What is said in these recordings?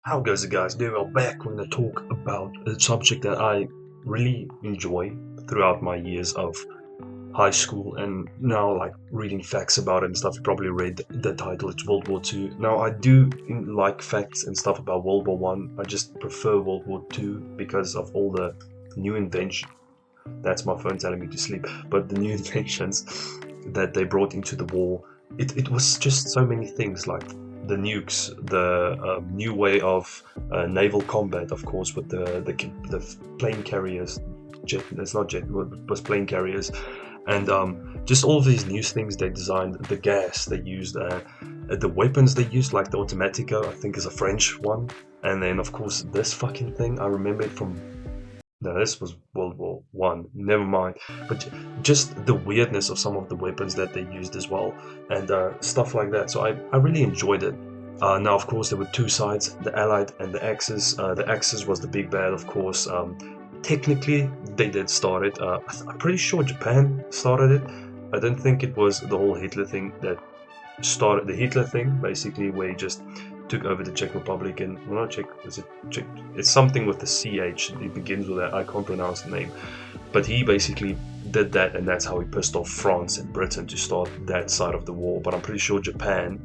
How goes it, guys? Doing well. Back. We're going to talk about a subject that I really enjoy throughout my years of high school and now like reading facts about it and stuff. You probably read the title. It's World War Two. Now I do like facts and stuff about World War One. I just prefer World War Two because of all the new inventions. That's my phone telling me to sleep. But the new inventions that they brought into the war, it was just so many things like the nukes, the new way of naval combat, of course, with the plane carriers. Jet, it's not jet, it was plane carriers, and just all of these new things they designed. The gas they used, the weapons they used, like the Automatica, I think is a French one, and then of course this fucking thing. I remember it from no, this was World War One. Never mind. But just the weirdness of some of the weapons that they used as well, and stuff like that. So I really enjoyed it. Now, of course, there were two sides: the Allied and the Axis. The Axis was the big bad, of course. Technically, they did start it. I'm pretty sure Japan started it. I don't think it was the whole Hitler thing that started the Hitler thing, basically, where he just took over the Czech Republic and well, not Czech, is it Czech? It's something with the CH. It begins with that. I can't pronounce the name, but he basically did that, and that's how he pissed off France and Britain to start that side of the war. But I'm pretty sure Japan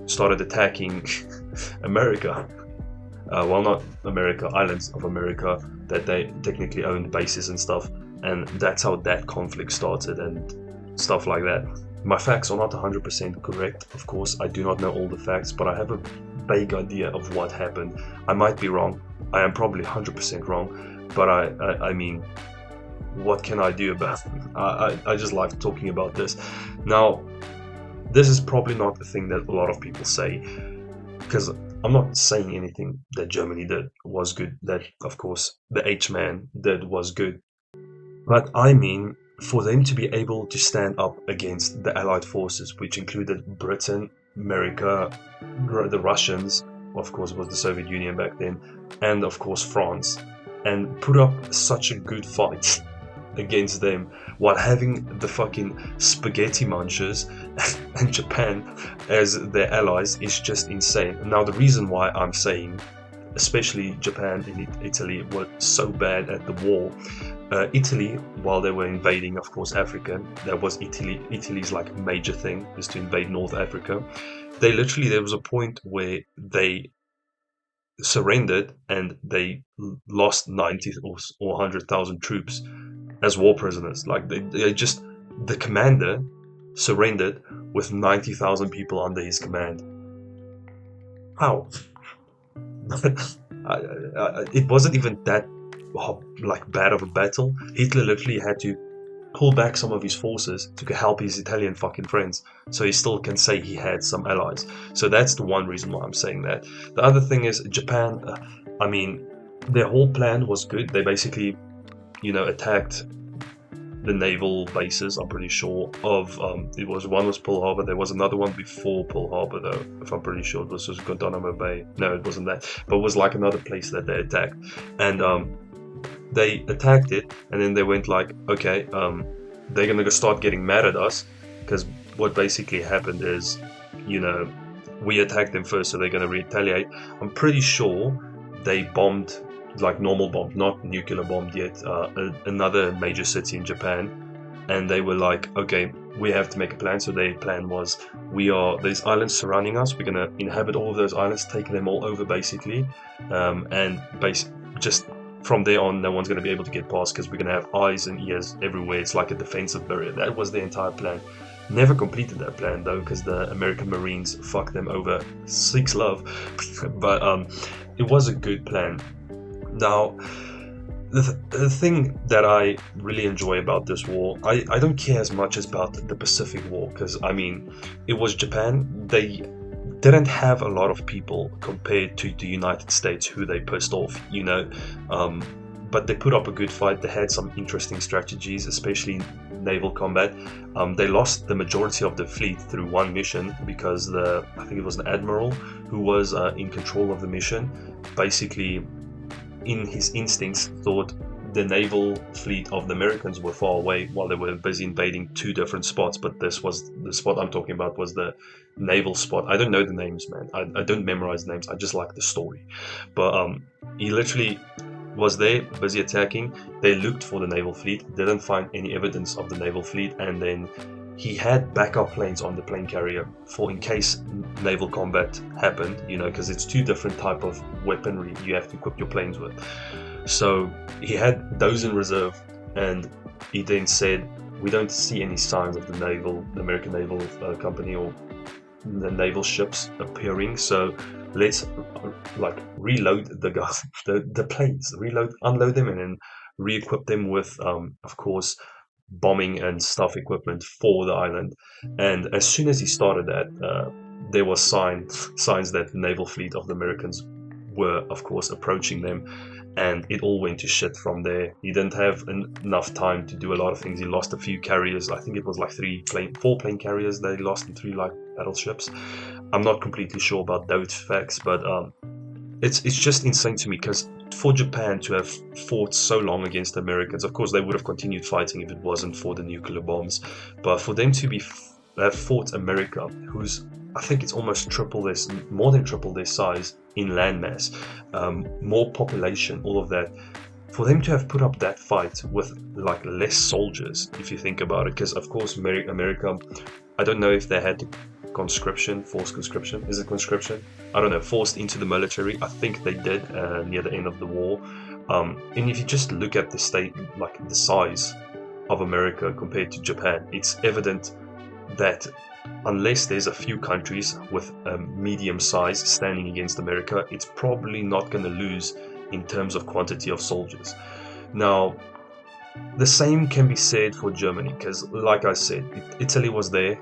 started attacking America. Well, not America, islands of America that they technically owned bases and stuff, and that's how that conflict started and stuff like that. My facts are not 100% correct, of course. I do not know all the facts, but I have a vague idea of what happened. I might be wrong. I am probably 100% wrong, but I mean, what can I do about it? I just like talking about this. Now, this is probably not the thing that a lot of people say, because I'm not saying anything that Germany did was good, that, of course, the H-man did was good. But I mean, for them to be able to stand up against the Allied forces, which included Britain, America, the Russians, of course, it was the Soviet Union back then, and of course France, and put up such a good fight against them while having the fucking spaghetti munchers and Japan as their allies is just insane. Now, the reason why I'm saying especially Japan and Italy were so bad at the war. Italy, while they were invading, of course, Africa, that was Italy's like major thing is to invade North Africa. There was a point where they surrendered and they lost 90 or 100,000 troops as war prisoners. Like they just, the commander surrendered with 90,000 people under his command. How? It wasn't even that like bad of a battle. Hitler literally had to pull back some of his forces to help his Italian fucking friends, so he still can say he had some allies. So that's the one reason why I'm saying that. The other thing is Japan. I mean, their whole plan was good. They basically, attacked the naval bases. I'm pretty sure of it was one was Pearl Harbor. There was another one before Pearl Harbor though, if I'm pretty sure it was just Guantanamo Bay. No, it wasn't that, but it was like another place that they attacked, and they attacked it, and then they went like, okay, they're gonna start getting mad at us because what basically happened is, we attacked them first, so they're gonna retaliate. I'm pretty sure they bombed like normal bomb, not nuclear bombed yet, another major city in Japan, and they were like, okay, we have to make a plan. So their plan was, there's islands surrounding us, we're gonna inhabit all of those islands, take them all over basically, and just from there on, no one's gonna be able to get past because we're gonna have eyes and ears everywhere. It's like a defensive barrier. That was the entire plan. Never completed that plan though, because the American Marines fucked them over. Six love, but it was a good plan. Now, the thing that I really enjoy about this war, I don't care as much about the Pacific War, because, I mean, it was Japan. They didn't have a lot of people compared to the United States who they pissed off, but they put up a good fight. They had some interesting strategies, especially naval combat. They lost the majority of the fleet through one mission because I think it was an admiral who was in control of the mission, basically in his instincts thought the naval fleet of the Americans were far away while they were busy invading two different spots. But this was the spot I'm talking about, was the naval spot. I don't know the names, man. I don't memorize names. I just like the story. But he literally was there, busy attacking. They looked for the naval fleet, didn't find any evidence of the naval fleet, and then he had backup planes on the plane carrier for in case naval combat happened, because it's two different type of weaponry you have to equip your planes with. So he had those in reserve, and he then said, we don't see any signs of the American naval company or the naval ships appearing, so let's reload the guys, the planes, unload them, and then re-equip them with, of course, bombing and stuff equipment for the island. And as soon as he started that, there was signs that the naval fleet of the Americans were, of course, approaching them, and it all went to shit from there. He didn't have enough time to do a lot of things. He lost a few carriers. I think it was like 4 plane carriers that he lost, and 3 battleships. I'm not completely sure about those facts, but it's just insane to me, because for Japan to have fought so long against the Americans, of course they would have continued fighting if it wasn't for the nuclear bombs, but for them to have fought America, who's, I think it's almost more than triple their size in landmass, more population, all of that, for them to have put up that fight with less soldiers, if you think about it, because of course America, I don't know if they had forced conscription, is it conscription? I don't know, forced into the military. I think they did near the end of the war. And if you just look at the size of America compared to Japan, it's evident that unless there's a few countries with a medium size standing against America, it's probably not going to lose in terms of quantity of soldiers. Now, the same can be said for Germany, because like I said, Italy was there,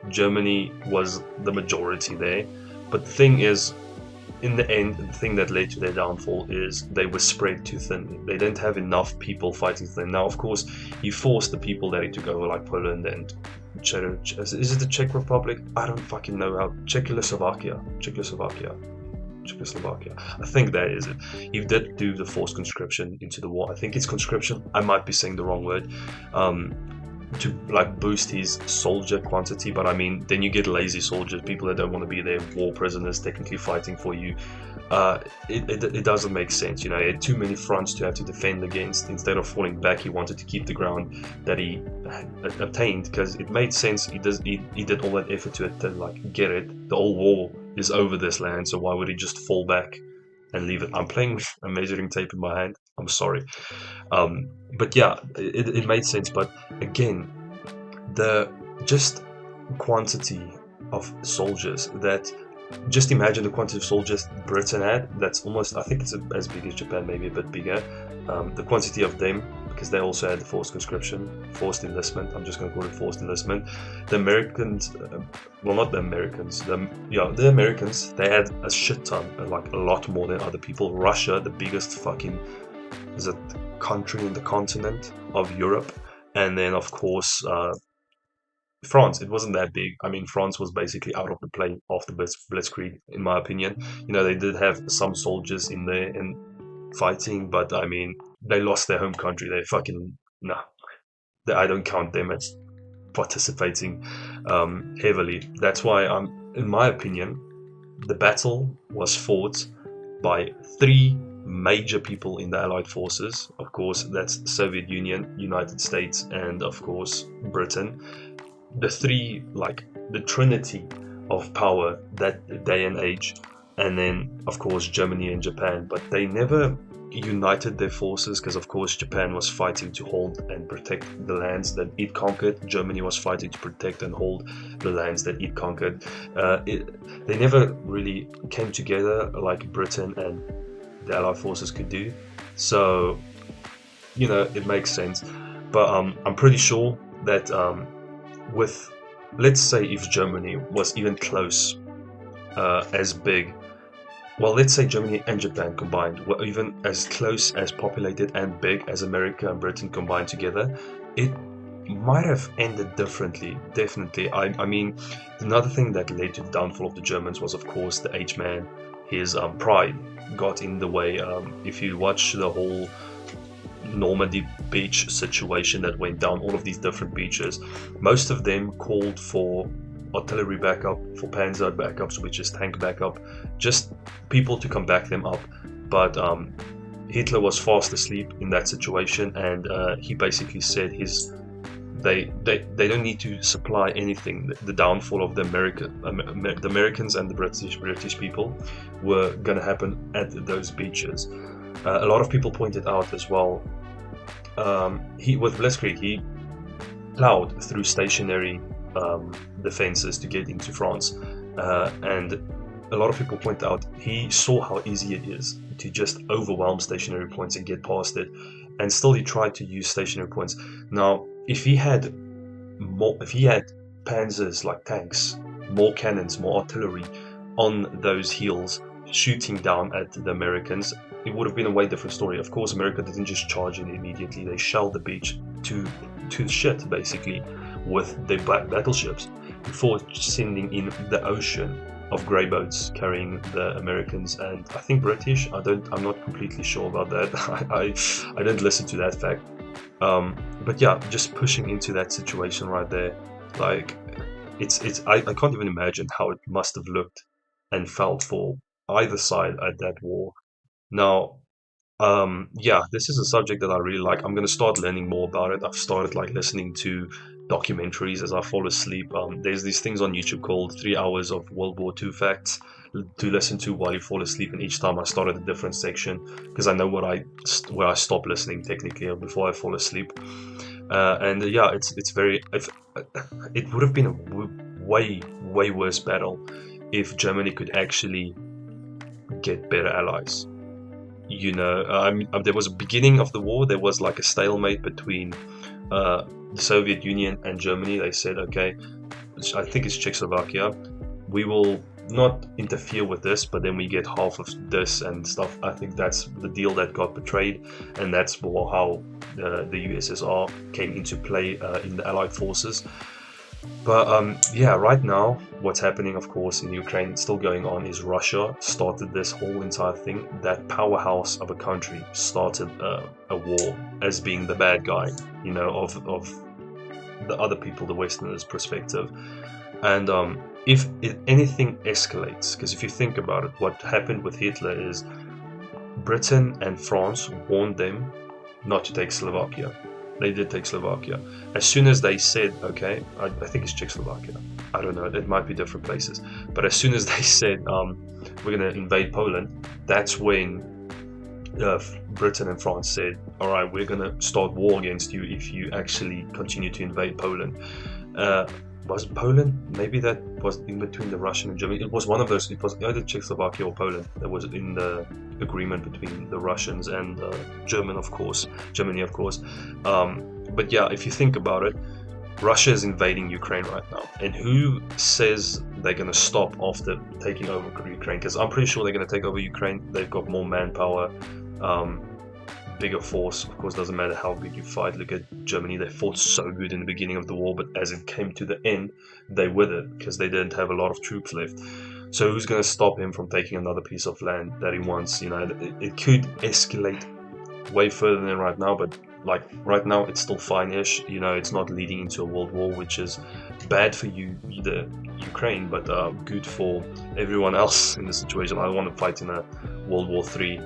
Germany was the majority there, but the thing is, in the end, the thing that led to their downfall is they were spread too thin. They didn't have enough people fighting for them. Now, of course, he forced the people that he took over, like Poland and is it the Czech Republic? I don't fucking know how. Czechoslovakia. I think that is it. He did do the forced conscription into the war. I think it's conscription. I might be saying the wrong word. To boost his soldier quantity, but I mean, then you get lazy soldiers, people that don't want to be there, war prisoners technically fighting for you. It doesn't make sense, he had too many fronts to have to defend against. Instead of falling back, he wanted to keep the ground that he obtained, because it made sense. He did all that effort to get it. The whole war is over this land, so why would he just fall back and leave it? I'm playing with a measuring tape in my hand, I'm sorry. But yeah, it made sense. But again, the just quantity of soldiers just imagine the quantity of soldiers Britain had. That's almost, I think it's as big as Japan, maybe a bit bigger. The quantity of them, because they also had the forced enlistment. I'm just going to call it forced enlistment. The Americans, well, not the Americans, the Americans, they had a shit ton, a lot more than other people. Russia, the biggest fucking country in the continent of Europe, and then of course France. It wasn't that big. I mean, France was basically out of the play after Blitzkrieg, in my opinion. They did have some soldiers in there and fighting, but I mean, they lost their home country. They fucking I don't count them as participating heavily. That's why in my opinion, the battle was fought by 3 major people in the Allied forces. Of course, that's the Soviet Union, United States, and of course Britain. The 3, the trinity of power that day and age, and then of course Germany and Japan. But they never united their forces, because of course Japan was fighting to hold and protect the lands that it conquered. Germany was fighting to protect and hold the lands that it conquered. They never really came together like Britain and the Allied forces could do. So it makes sense. But I'm pretty sure that with, let's say, if Germany was even close as big, well, let's say Germany and Japan combined were even as close, as populated and big as America and Britain combined together, it might have ended differently, definitely. I mean, another thing that led to the downfall of the Germans was, of course, the H-man. His pride got in the way. If you watch the whole Normandy beach situation that went down, all of these different beaches, most of them called for artillery backup, for panzer backups, which is tank backup, just people to come back them up. But Hitler was fast asleep in that situation, and he basically said they don't need to supply anything. The downfall of the Americans and the British people were going to happen at those beaches. A lot of people pointed out as well. He with Blitzkrieg, he plowed through stationary defenses to get into France, and a lot of people point out he saw how easy it is to just overwhelm stationary points and get past it, and still he tried to use stationary points. Now, if he had panzers like tanks, more cannons, more artillery on those hills shooting down at the Americans, it would have been a way different story. Of course, America didn't just charge in immediately. They shelled the beach to shit, basically, with their battleships before sending in the ocean of grey boats carrying the Americans and I think British. I'm not completely sure about that. I don't listen to that fact. But yeah, just pushing into that situation right there, like I can't even imagine how it must have looked and felt for either side at that war. Now, yeah, this is a subject that I really like. I'm gonna start learning more about it. I've started like listening to documentaries as I fall asleep. There's these things on YouTube called 3 hours of World War II facts to listen to while you fall asleep, and each time I start at a different section because I know where I stop listening technically before I fall asleep. And yeah, it's very. It would have been a way worse battle if Germany could actually get better allies. There was a beginning of the war. There was like a stalemate between the Soviet Union and Germany. They said, okay, I think it's Czechoslovakia. We will not interfere with this, but then we get half of this and stuff. I think that's the deal that got betrayed, and that's how the USSR came into play in the Allied forces. But yeah, right now, what's happening, of course, in Ukraine, it's still going on, is Russia started this whole entire thing. That powerhouse of a country started a war as being the bad guy, of the other people, the Westerners' perspective. And if anything escalates, because if you think about it, what happened with Hitler is Britain and France warned them not to take Slovakia. They did take Slovakia. As soon as they said, okay, I think it's Czechoslovakia. I don't know, it might be different places. But as soon as they said, we're going to invade Poland, that's when Britain and France said, all right, we're going to start war against you if you actually continue to invade Poland. Was it Poland? Maybe that was in between the Russian and Germany. It was one of those. It was either Czechoslovakia or Poland that was in the agreement between the Russians and Germany, of course. But yeah, if you think about it, Russia is invading Ukraine right now. And who says they're going to stop after taking over Ukraine? Because I'm pretty sure they're going to take over Ukraine. They've got more manpower. Bigger force. Of course, doesn't matter how good you fight. Look at Germany, they fought so good in the beginning of the war, but as it came to the end, they withered because they didn't have a lot of troops left. So who's going to stop him from taking another piece of land that he wants? It could escalate way further than right now, but like right now it's still fine-ish. It's not leading into a world war, which is bad for the Ukraine, but good for everyone else in the situation. I don't want to fight in a World War III.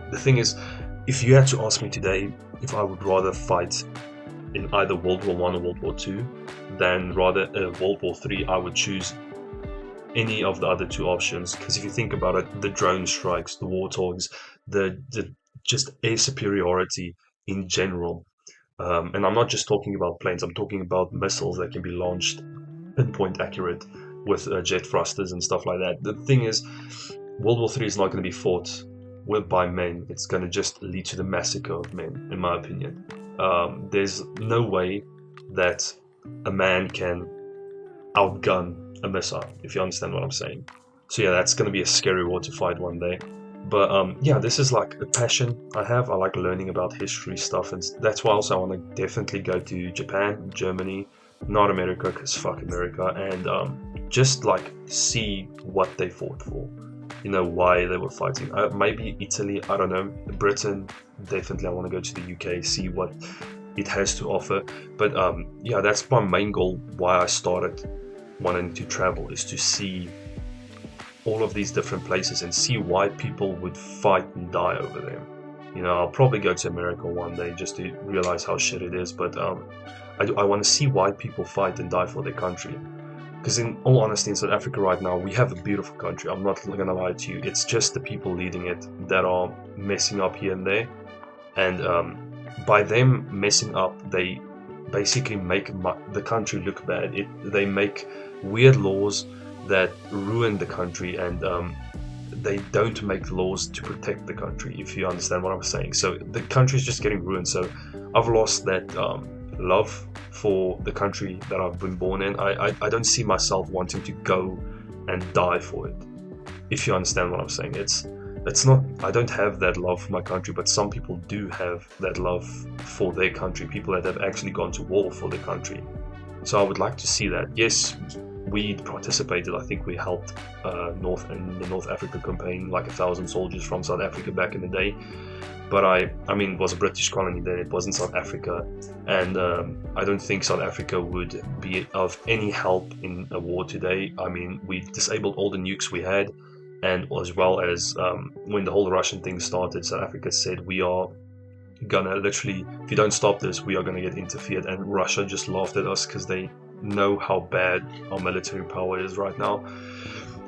The thing is, if you had to ask me today if I would rather fight in either World War I or World War II than rather World War III, I would choose any of the other two options. Because if you think about it, the drone strikes, the warthogs, the just air superiority in general. And I'm not just talking about planes, I'm talking about missiles that can be launched pinpoint accurate with jet thrusters and stuff like that. The thing is, World War III is not going to be fought by men. It's going to just lead to the massacre of men, in my opinion. There's no way that a man can outgun a missile, if you understand what I'm saying. So yeah, that's going to be a scary war to fight one day. But yeah, this is like a passion I have. I like learning about history stuff, and that's why also I want to definitely go to Japan, Germany, not America, because fuck America, and just like see what they fought for. why they were fighting. Maybe Italy, I don't know. Britain, definitely I want to go to the UK, see what it has to offer. But yeah, that's my main goal. Why I started wanting to travel is to see all of these different places and see why people would fight and die over them. I'll probably go to America one day just to realize how shit it is. But I want to see why people fight and die for their country. Because in all honesty, in South Africa right now, we have a beautiful country. I'm not gonna lie to you. It's just the people leading it that are messing up here and there. And by them messing up, they basically make the country look bad. They make weird laws that ruin the country, and they don't make laws to protect the country, if you understand what I'm saying. So the country is just getting ruined. So I've lost that love for the country that I've been born in. I don't see myself wanting to go and die for it, if you understand what I'm saying. It's not, I don't have that love for my country, but some people do have that love for their country, people that have actually gone to war for their country. So I would like to see that. Yes, we participated. I think we helped North in the North Africa campaign, like 1,000 soldiers from South Africa back in the day. But I mean, it was a British colony then. It wasn't South Africa, and I don't think South Africa would be of any help in a war today. I mean, we disabled all the nukes we had, and as well as when the whole Russian thing started, South Africa said we are gonna literally, if you don't stop this, we are gonna get interfered. And Russia just laughed at us because they know how bad our military power is right now.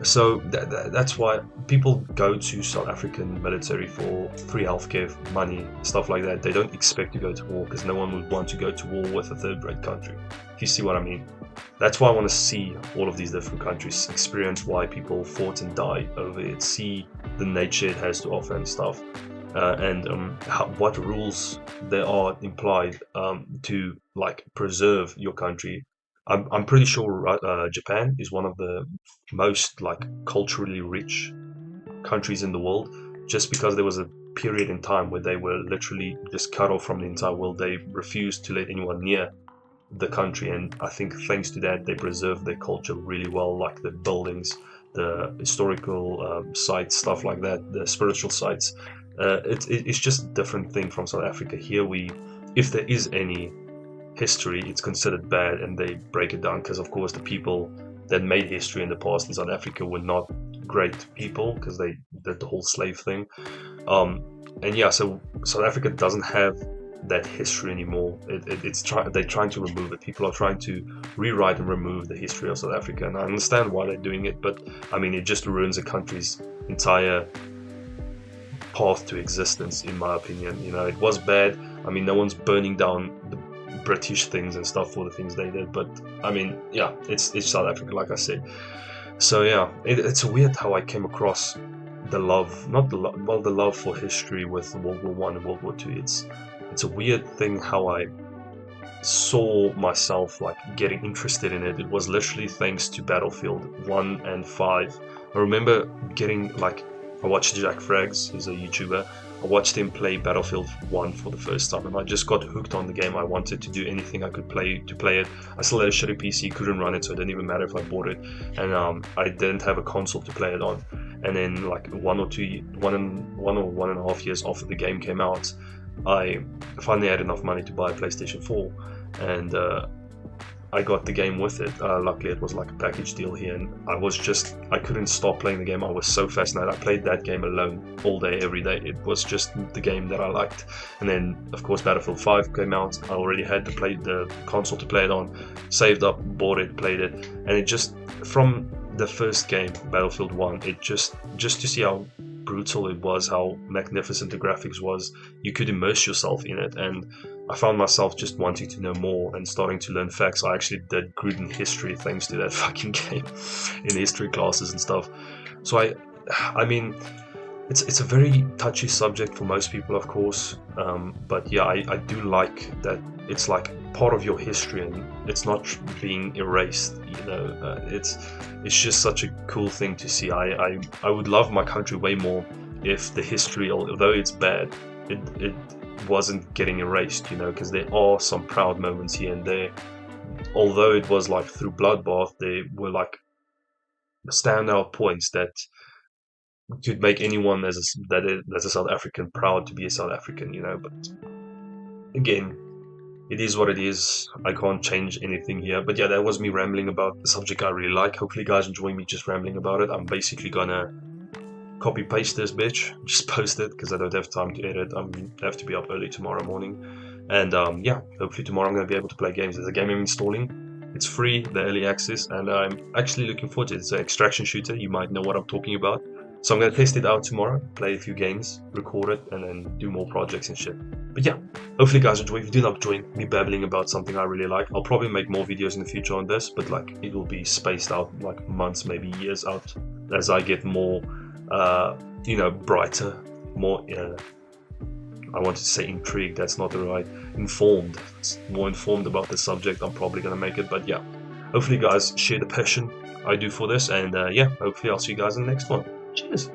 So that's why people go to South African military for free healthcare, money, stuff like that. They don't expect to go to war because no one would want to go to war with a third-rate country. If you see what I mean. That's why I want to see all of these different countries, experience why people fought and died over it, see the nature it has to offer and stuff, and what rules there are implied to like preserve your country. I'm pretty sure Japan is one of the most like culturally rich countries in the world, just because there was a period in time where they were literally just cut off from the entire world. They refused to let anyone near the country, and I think thanks to that they preserved their culture really well, like the buildings, the historical sites, stuff like that, the spiritual sites. It's just a different thing from South Africa. Here if there is any history, it's considered bad, and they break it down because, of course, the people that made history in the past in South Africa were not great people because they did the whole slave thing. And yeah, so South Africa doesn't have that history anymore. They're trying to remove it. People are trying to rewrite and remove the history of South Africa, and I understand why they're doing it. But I mean, it just ruins a country's entire path to existence, in my opinion. It was bad. I mean, no one's burning down the British things and stuff for the things they did, but I mean, yeah, it's South Africa, like I said. So yeah, it's weird how I came across the love, not the love, well, the love for history with World War One and World War Two. It's a weird thing how I saw myself like getting interested in it. It was literally thanks to Battlefield 1 and 5. I remember getting like, I watched Jack Frags, he's a YouTuber. I watched him play Battlefield 1 for the first time, and I just got hooked on the game. I wanted to do anything I could play to play it. I still had a shitty PC, couldn't run it, so it didn't even matter if I bought it. And I didn't have a console to play it on. And then like one or 1.5 years after the game came out, I finally had enough money to buy a PlayStation 4, and I got the game with it. Luckily, it was like a package deal here, and I couldn't stop playing the game. I was so fascinated. I played that game alone all day, every day. It was just the game that I liked. And then, of course, Battlefield 5 came out. I already had the console to play it on, saved up, bought it, played it, and it just, from the first game, Battlefield 1, it just to see how brutal it was, how magnificent the graphics was, you could immerse yourself in it. And I found myself just wanting to know more and starting to learn facts. I actually did good in history thanks to that fucking game in history classes and stuff. So I mean, it's a very touchy subject for most people, of course, but yeah, I do like that it's like part of your history and it's not being erased. It's just such a cool thing to see. I would love my country way more if the history, although it's bad, it wasn't getting erased, because there are some proud moments here and there. Although it was like through bloodbath, there were like standout points that could make anyone that's a South African proud to be a South African, you know. But again, it is what it is. I can't change anything here. But yeah, that was me rambling about the subject I really like. Hopefully, you guys enjoy me just rambling about it. I'm basically gonna copy paste this bitch, just post it because I don't have time to edit. I have to be up early tomorrow morning, and yeah, hopefully tomorrow I'm gonna be able to play games. There's a game I'm installing. It's free, the early access, and I'm actually looking forward to it. It's an extraction shooter. You might know what I'm talking about. So I'm gonna test it out tomorrow, play a few games, record it, and then do more projects and shit. But yeah, hopefully you guys enjoy. If you do not enjoy me babbling about something I really like, I'll probably make more videos in the future on this, but like it will be spaced out like months, maybe years out, as I get more brighter, more, I wanted to say intrigued, that's not the right, informed, more informed about the subject. I'm probably going to make it, but yeah, hopefully you guys share the passion I do for this, and yeah, hopefully I'll see you guys in the next one. Cheers.